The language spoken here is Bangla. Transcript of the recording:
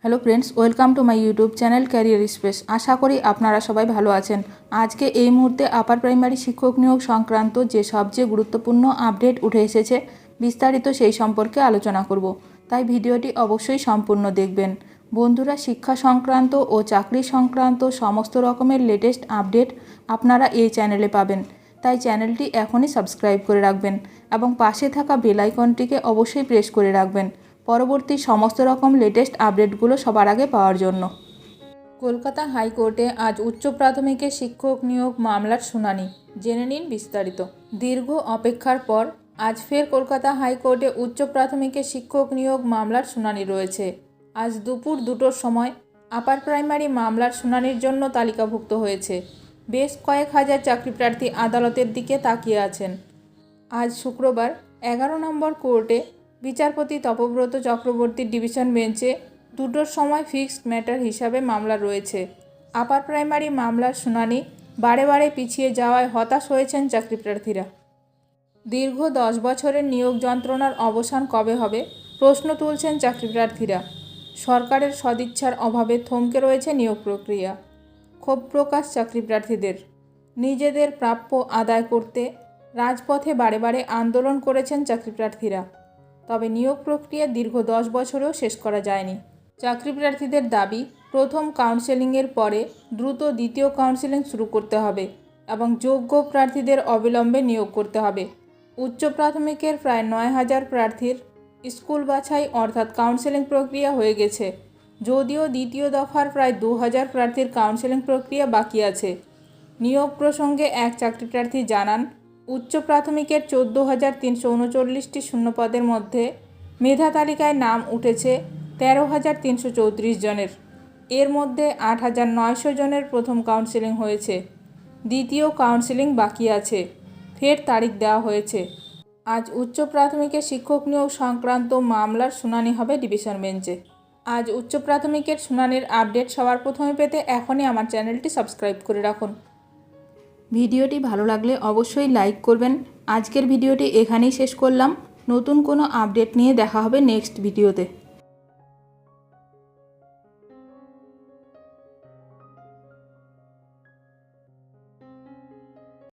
Hello friends, welcome to my YouTube channel Career Space. আশা করি আপনারা সবাই ভালো আছেন। আজকে এই মুহূর্তে আপার প্রাইমারি শিক্ষক নিয়োগ সংক্রান্ত যে সবচেয়ে গুরুত্বপূর্ণ আপডেট উঠে এসেছে, বিস্তারিত সেই সম্পর্কে আলোচনা করব। তাই ভিডিওটি অবশ্যই সম্পূর্ণ দেখবেন। বন্ধুরা, শিক্ষা সংক্রান্ত ও চাকরি সংক্রান্ত সমস্ত রকমের লেটেস্ট আপডেট আপনারা এই চ্যানেলে পাবেন। তাই চ্যানেলটি এখনই সাবস্ক্রাইব করে রাখবেন এবং পাশে থাকা বেল আইকনটিকে অবশ্যই প্রেস করে রাখবেন পরবর্তী সমস্ত রকম লেটেস্ট আপডেটগুলো সবার আগে পাওয়ার জন্য। কলকাতা হাইকোর্টে আজ উচ্চ প্রাথমিকের শিক্ষক নিয়োগ মামলার শুনানি। জেনে নিন বিস্তারিত। দীর্ঘ অপেক্ষার পর আজ ফের কলকাতা হাইকোর্টে উচ্চ প্রাথমিকের শিক্ষক নিয়োগ মামলার শুনানি রয়েছে। আজ দুপুর 2টোর সময় আপার প্রাইমারি মামলার শুনানির জন্য তালিকাভুক্ত হয়েছে। বেশ কয়েক হাজার চাকরিপ্রার্থী আদালতের দিকে তাকিয়ে আছেন। আজ শুক্রবার 11 নম্বর কোর্টে বিচারপতি তপব্রত চক্রবর্তীর ডিভিশন বেঞ্চে 2টোর সময় ফিক্সড ম্যাটার হিসাবে মামলা রয়েছে। আপার প্রাইমারি মামলার শুনানি বারে বারে পিছিয়ে যাওয়ায় হতাশ হয়েছেন চাকরিপ্রার্থীরা। দীর্ঘ 10 বছরের নিয়োগ যন্ত্রণার অবসান কবে হবে প্রশ্ন তুলছেন চাকরিপ্রার্থীরা। সরকারের সদিচ্ছার অভাবে থমকে রয়েছে নিয়োগ প্রক্রিয়া। ক্ষোভ প্রকাশ চাকরিপ্রার্থীদের। নিজেদের প্রাপ্য আদায় করতে রাজপথে বারে বারে আন্দোলন করেছেন চাকরিপ্রার্থীরা। তবে নিয়োগ প্রক্রিয়া দীর্ঘ 10 বছরেও শেষ করা যায়নি। চাকরিপ্রার্থীদের দাবি, প্রথম কাউন্সেলিংয়ের পরে দ্রুত দ্বিতীয় কাউন্সেলিং শুরু করতে হবে এবং যোগ্য প্রার্থীদের অবিলম্বে নিয়োগ করতে হবে। উচ্চ প্রাথমিকের প্রায় 9,000 প্রার্থীর স্কুল বাছাই অর্থাৎ কাউন্সেলিং প্রক্রিয়া হয়ে গেছে, যদিও দ্বিতীয় দফার প্রায় 2,000 প্রার্থীর কাউন্সেলিং প্রক্রিয়া বাকি আছে। নিয়োগ প্রসঙ্গে এক চাকরিপ্রার্থী জানান, উচ্চ প্রাথমিকের 14,339টি শূন্যপদের মধ্যে মেধা তালিকায় নাম উঠেছে 13,334 জনের। এর মধ্যে 8,900 জনের প্রথম কাউন্সেলিং হয়েছে, দ্বিতীয় কাউন্সেলিং বাকি আছে, ফের তারিখ দেওয়া হয়েছে। আজ উচ্চ প্রাথমিকের শিক্ষক নিয়োগ সংক্রান্ত মামলার শুনানি হবে ডিভিশন বেঞ্চে। আজ উচ্চ প্রাথমিকের শুনানির আপডেট সবার প্রথমে পেতে এখনই আমার চ্যানেলটি সাবস্ক্রাইব করে রাখুন। ভিডিওটি ভালো লাগলে অবশ্যই লাইক করবেন। আজকের ভিডিওটি এখানেই শেষ করলাম। নতুন কোনো আপডেট নিয়ে দেখা হবে নেক্সট ভিডিওতে।